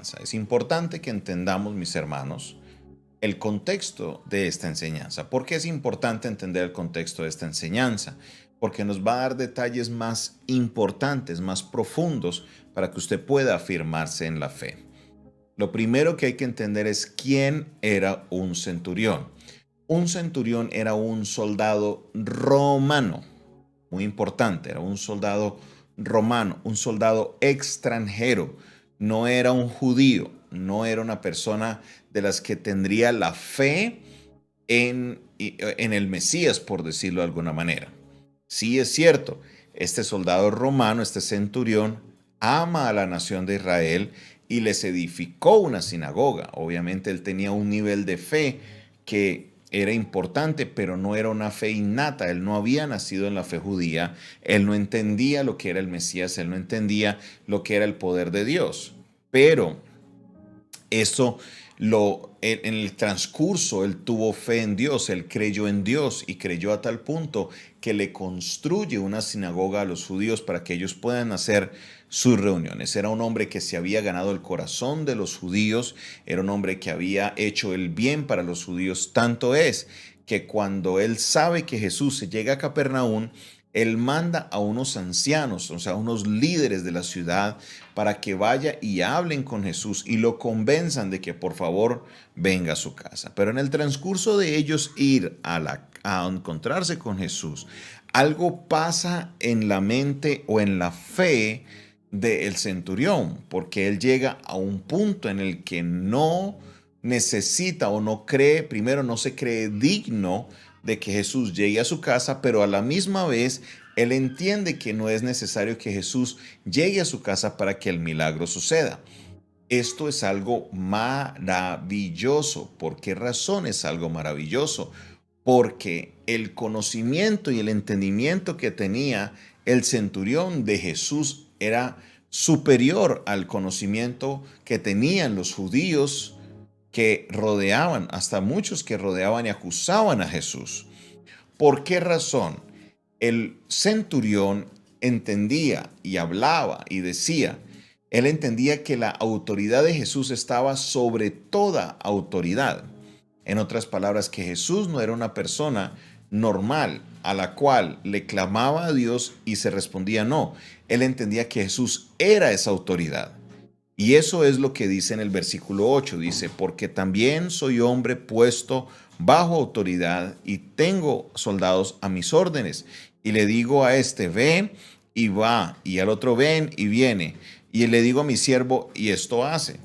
enseñanza. Es importante que entendamos, mis hermanos, el contexto de esta enseñanza. ¿Por qué es importante entender el contexto de esta enseñanza? Porque nos va a dar detalles más importantes, más profundos, para que usted pueda afirmarse en la fe. Lo primero que hay que entender es quién era un centurión. Un centurión era un soldado romano, muy importante, era un soldado romano, un soldado extranjero, no era un judío, no era una persona de las que tendría la fe en el Mesías, por decirlo de alguna manera. Sí es cierto, este soldado romano, este centurión, ama a la nación de Israel y les edificó una sinagoga. Obviamente él tenía un nivel de fe que era importante, pero no era una fe innata. Él no había nacido en la fe judía, él no entendía lo que era el Mesías, él no entendía lo que era el poder de Dios. Pero eso en el transcurso, él tuvo fe en Dios, él creyó en Dios y creyó a tal punto que le construye una sinagoga a los judíos para que ellos puedan hacer sus reuniones. Era un hombre que se había ganado el corazón de los judíos, era un hombre que había hecho el bien para los judíos. Tanto es que cuando él sabe que Jesús se llega a Capernaum, él manda a unos ancianos, o sea, a unos líderes de la ciudad, para que vaya y hablen con Jesús y lo convenzan de que por favor venga a su casa. Pero en el transcurso de ellos ir a encontrarse con Jesús, algo pasa en la mente o en la fe del centurión, porque él llega a un punto en el que no necesita o no cree, primero no se cree digno de que Jesús llegue a su casa, pero a la misma vez él entiende que no es necesario que Jesús llegue a su casa para que el milagro suceda. Esto es algo maravilloso. ¿Por qué razón es algo maravilloso? Porque el conocimiento y el entendimiento que tenía el centurión de Jesús era superior al conocimiento que tenían los judíos que rodeaban, hasta muchos que rodeaban y acusaban a Jesús. ¿Por qué razón? El centurión entendía y hablaba y decía, él entendía que la autoridad de Jesús estaba sobre toda autoridad. En otras palabras, que Jesús no era una persona normal a la cual le clamaba a Dios y se respondía no. Él entendía que Jesús era esa autoridad. Y eso es lo que dice en el versículo 8. Dice, porque también soy hombre puesto bajo autoridad y tengo soldados a mis órdenes. Y le digo a este, ven y va, y al otro, ven y viene. Y le digo a mi siervo, y esto hace.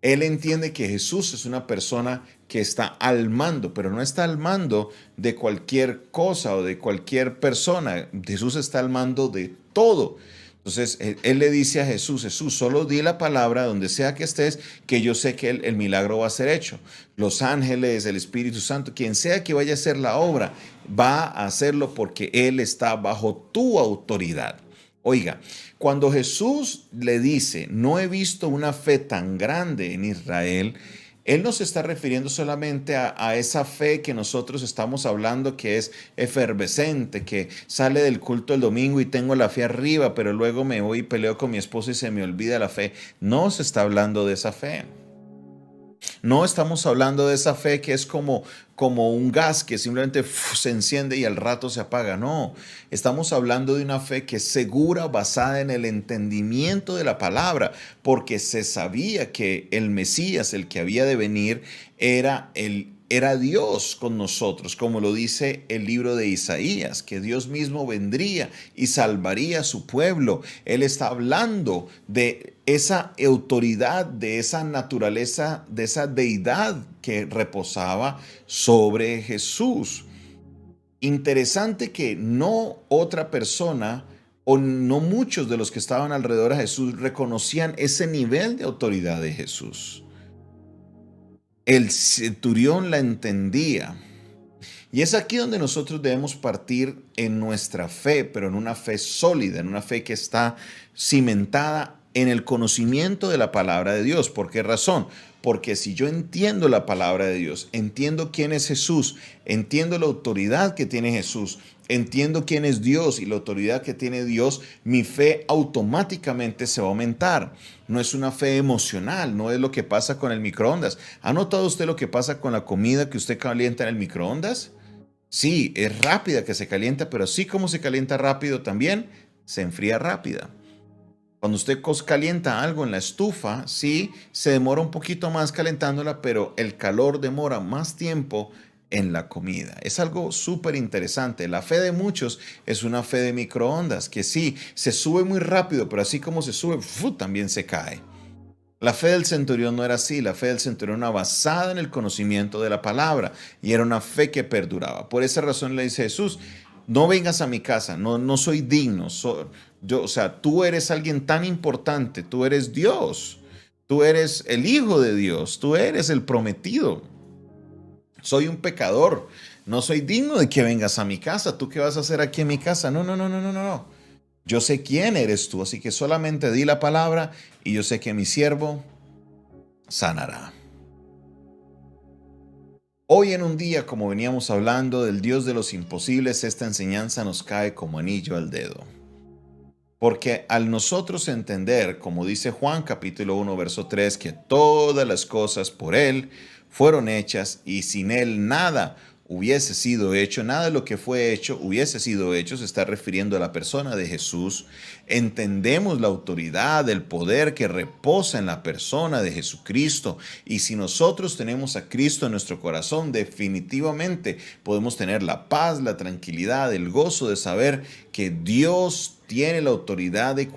Él entiende que Jesús es una persona que está al mando, pero no está al mando de cualquier cosa o de cualquier persona. Jesús está al mando de todo. Entonces, él le dice a Jesús, Jesús, solo di la palabra donde sea que estés, que yo sé que el milagro va a ser hecho. Los ángeles, el Espíritu Santo, quien sea que vaya a hacer la obra, va a hacerlo porque Él está bajo tu autoridad. Oiga, cuando Jesús le dice, no he visto una fe tan grande en Israel, él no se está refiriendo solamente a esa fe que nosotros estamos hablando, que es efervescente, que sale del culto el domingo y tengo la fe arriba, pero luego me voy y peleo con mi esposo y se me olvida la fe. No se está hablando de esa fe. No estamos hablando de esa fe que es como un gas que simplemente se enciende y al rato se apaga. No, estamos hablando de una fe que es segura, basada en el entendimiento de la palabra, porque se sabía que el Mesías, el que había de venir, era Dios con nosotros, como lo dice el libro de Isaías, que Dios mismo vendría y salvaría a su pueblo. Él está hablando de esa autoridad, de esa naturaleza, de esa deidad que reposaba sobre Jesús. Interesante que no otra persona o no muchos de los que estaban alrededor de Jesús reconocían ese nivel de autoridad de Jesús. El centurión la entendía. Y es aquí donde nosotros debemos partir en nuestra fe, pero en una fe sólida, en una fe que está cimentada en el conocimiento de la palabra de Dios. ¿Por qué razón? Porque si yo entiendo la palabra de Dios, entiendo quién es Jesús, entiendo la autoridad que tiene Jesús, entiendo quién es Dios y la autoridad que tiene Dios, mi fe automáticamente se va a aumentar. No es una fe emocional, no es lo que pasa con el microondas. ¿Ha notado usted lo que pasa con la comida que usted calienta en el microondas? Sí, es rápida que se calienta, pero así como se calienta rápido también, se enfría rápida. Cuando usted calienta algo en la estufa, sí, se demora un poquito más calentándola, pero el calor demora más tiempo en la comida. Es algo súper interesante. La fe de muchos es una fe de microondas, que sí, se sube muy rápido, pero así como se sube, ¡fu!, también se cae. La fe del centurión no era así, la fe del centurión era basada en el conocimiento de la palabra y era una fe que perduraba. Por esa razón le dice Jesús, no vengas a mi casa, no soy digno, o sea, tú eres alguien tan importante, tú eres Dios, tú eres el Hijo de Dios, tú eres el prometido. Soy un pecador, no soy digno de que vengas a mi casa, ¿tú qué vas a hacer aquí en mi casa? No, no, no, no, no, no. Yo sé quién eres tú, así que solamente di la palabra y yo sé que mi siervo sanará. Hoy en un día, como veníamos hablando del Dios de los imposibles, esta enseñanza nos cae como anillo al dedo. Porque al nosotros entender, como dice Juan capítulo 1, verso 3, que todas las cosas por Él fueron hechas y sin Él nada hubiese sido hecho, nada de lo que fue hecho hubiese sido hecho, se está refiriendo a la persona de Jesús. Entendemos la autoridad, el poder que reposa en la persona de Jesucristo. Y si nosotros tenemos a Cristo en nuestro corazón, definitivamente podemos tener la paz, la tranquilidad, el gozo de saber que Dios tiene la autoridad de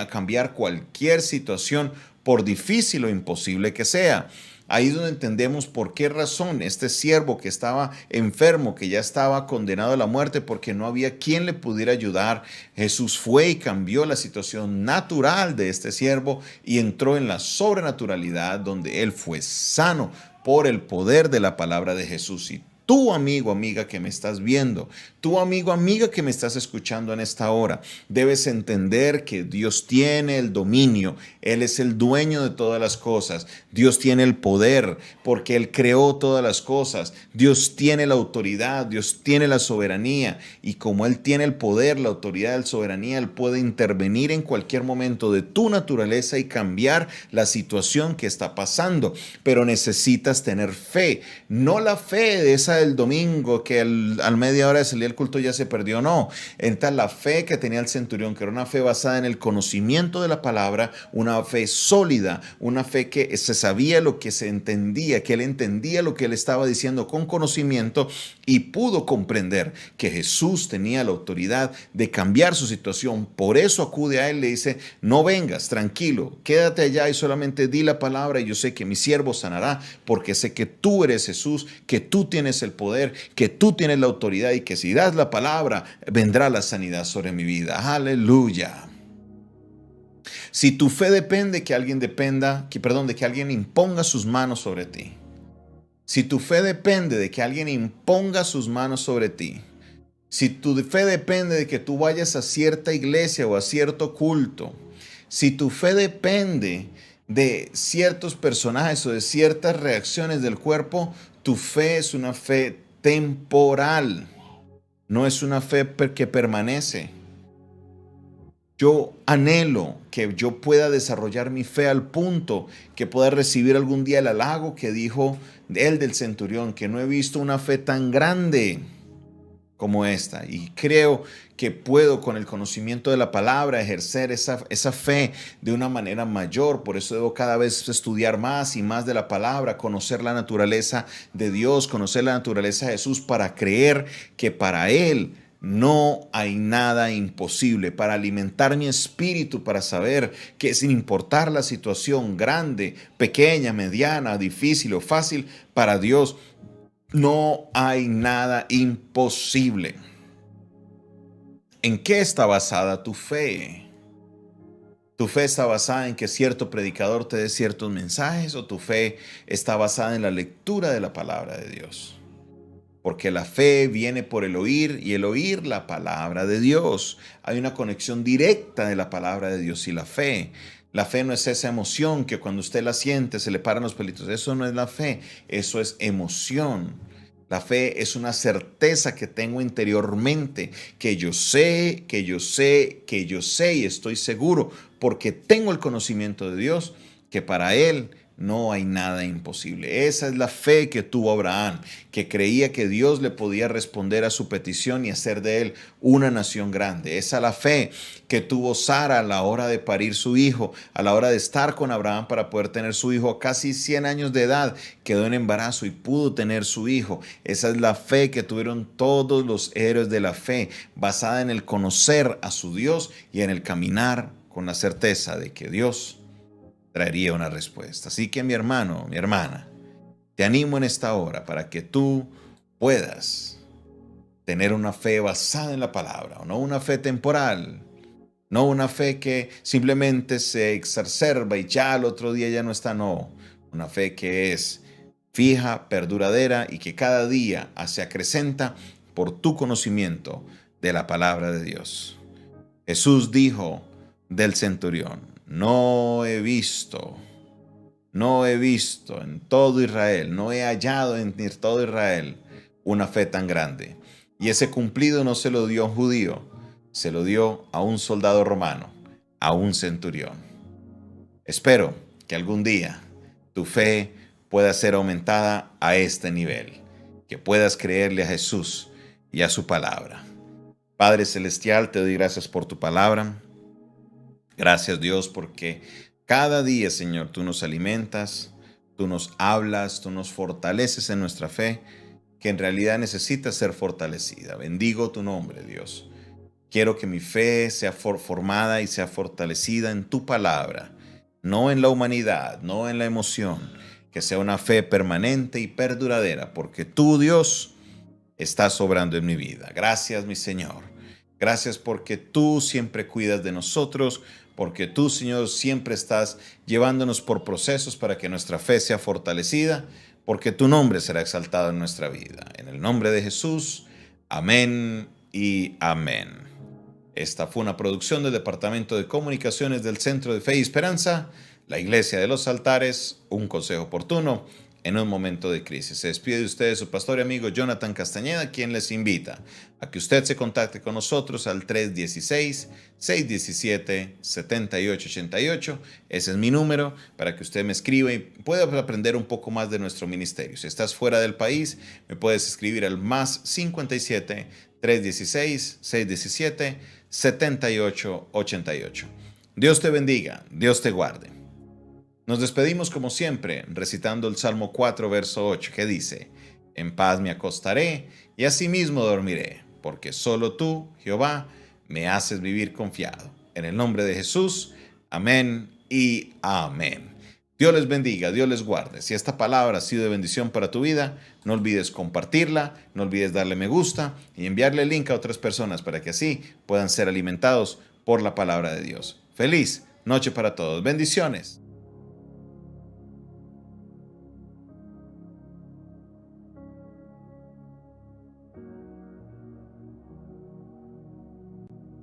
cambiar cualquier situación, por difícil o imposible que sea. Ahí es donde entendemos por qué razón este siervo que estaba enfermo, que ya estaba condenado a la muerte porque no había quien le pudiera ayudar, Jesús fue y cambió la situación natural de este siervo y entró en la sobrenaturalidad donde él fue sano por el poder de la palabra de Jesús. Y tú, amigo, amiga que me estás viendo, tú, amigo, amiga que me estás escuchando en esta hora, debes entender que Dios tiene el dominio, Él es el dueño de todas las cosas, Dios tiene el poder porque Él creó todas las cosas, Dios tiene la autoridad, Dios tiene la soberanía y como Él tiene el poder, la autoridad, la soberanía, Él puede intervenir en cualquier momento de tu naturaleza y cambiar la situación que está pasando, pero necesitas tener fe, no la fe de esa del domingo que al media hora de salir el culto ya se perdió, no. Esta es la fe que tenía el centurión, que era una fe basada en el conocimiento de la palabra, una fe sólida, una fe que se sabía lo que se entendía, que él entendía lo que él estaba diciendo con conocimiento y pudo comprender que Jesús tenía la autoridad de cambiar su situación. Por eso acude a él, le dice, no vengas, tranquilo, quédate allá y solamente di la palabra y yo sé que mi siervo sanará porque sé que tú eres Jesús, que tú tienes el poder, que tú tienes la autoridad y que si das la palabra, vendrá la sanidad sobre mi vida. Aleluya. Si tu fe depende que alguien de que alguien imponga sus manos sobre ti. Si tu fe depende de que alguien imponga sus manos sobre ti. Si tu fe depende de que tú vayas a cierta iglesia o a cierto culto. Si tu fe depende de ciertos personajes o de ciertas reacciones del cuerpo, tu fe es una fe temporal, no es una fe que permanece. Yo anhelo que yo pueda desarrollar mi fe al punto que pueda recibir algún día el halago que dijo él del centurión, que no he visto una fe tan grande como esta. Y creo que puedo con el conocimiento de la palabra ejercer esa fe de una manera mayor. Por eso debo cada vez estudiar más y más de la palabra, conocer la naturaleza de Dios, conocer la naturaleza de Jesús para creer que para Él no hay nada imposible, para alimentar mi espíritu, para saber que sin importar la situación grande, pequeña, mediana, difícil o fácil, para Dios no hay nada imposible. ¿En qué está basada tu fe? ¿Tu fe está basada en que cierto predicador te dé ciertos mensajes o tu fe está basada en la lectura de la palabra de Dios? Porque la fe viene por el oír y el oír la palabra de Dios. Hay una conexión directa de la palabra de Dios y la fe. La fe no es esa emoción que cuando usted la siente se le paran los pelitos. Eso no es la fe, eso es emoción. La fe es una certeza que tengo interiormente, que yo sé, que yo sé, que yo sé y estoy seguro, porque tengo el conocimiento de Dios, que para Él no hay nada imposible. Esa es la fe que tuvo Abraham, que creía que Dios le podía responder a su petición y hacer de él una nación grande. Esa es la fe que tuvo Sara a la hora de parir su hijo, a la hora de estar con Abraham para poder tener su hijo a casi 100 años de edad. Quedó en embarazo y pudo tener su hijo. Esa es la fe que tuvieron todos los héroes de la fe, basada en el conocer a su Dios y en el caminar con la certeza de que Dios traería una respuesta. Así que mi hermano, mi hermana, te animo en esta hora para que tú puedas tener una fe basada en la palabra, no una fe temporal, no una fe que simplemente se exacerba y ya al otro día ya no está, no. Una fe que es fija, perduradera y que cada día se acrecenta por tu conocimiento de la palabra de Dios. Jesús dijo del centurión: no he visto en todo Israel, no he hallado en todo Israel una fe tan grande. Y ese cumplido no se lo dio a un judío, se lo dio a un soldado romano, a un centurión. Espero que algún día tu fe pueda ser aumentada a este nivel, que puedas creerle a Jesús y a su palabra. Padre Celestial, te doy gracias por tu palabra. Gracias, Dios, porque cada día, Señor, tú nos alimentas, tú nos hablas, tú nos fortaleces en nuestra fe, que en realidad necesita ser fortalecida. Bendigo tu nombre, Dios. Quiero que mi fe sea formada y sea fortalecida en tu palabra, no en la humanidad, no en la emoción, que sea una fe permanente y perduradera, porque tú, Dios, estás obrando en mi vida. Gracias, mi Señor. Gracias porque tú siempre cuidas de nosotros, porque tú, Señor, siempre estás llevándonos por procesos para que nuestra fe sea fortalecida, porque tu nombre será exaltado en nuestra vida. En el nombre de Jesús, amén y amén. Esta fue una producción del Departamento de Comunicaciones del Centro de Fe y Esperanza, la Iglesia de los Altares, un consejo oportuno en un momento de crisis. Se despide de ustedes su pastor y amigo Jonathan Castañeda, quien les invita a que usted se contacte con nosotros al 316-617-7888. Ese es mi número para que usted me escriba y pueda aprender un poco más de nuestro ministerio. Si estás fuera del país, me puedes escribir al más 57-316-617-7888. Dios te bendiga, Dios te guarde. Nos despedimos como siempre recitando el Salmo 4, verso 8, que dice: en paz me acostaré y asimismo dormiré, porque solo tú, Jehová, me haces vivir confiado. En el nombre de Jesús, amén y amén. Dios les bendiga, Dios les guarde. Si esta palabra ha sido de bendición para tu vida, no olvides compartirla, no olvides darle me gusta y enviarle el link a otras personas para que así puedan ser alimentados por la palabra de Dios. Feliz noche para todos. Bendiciones.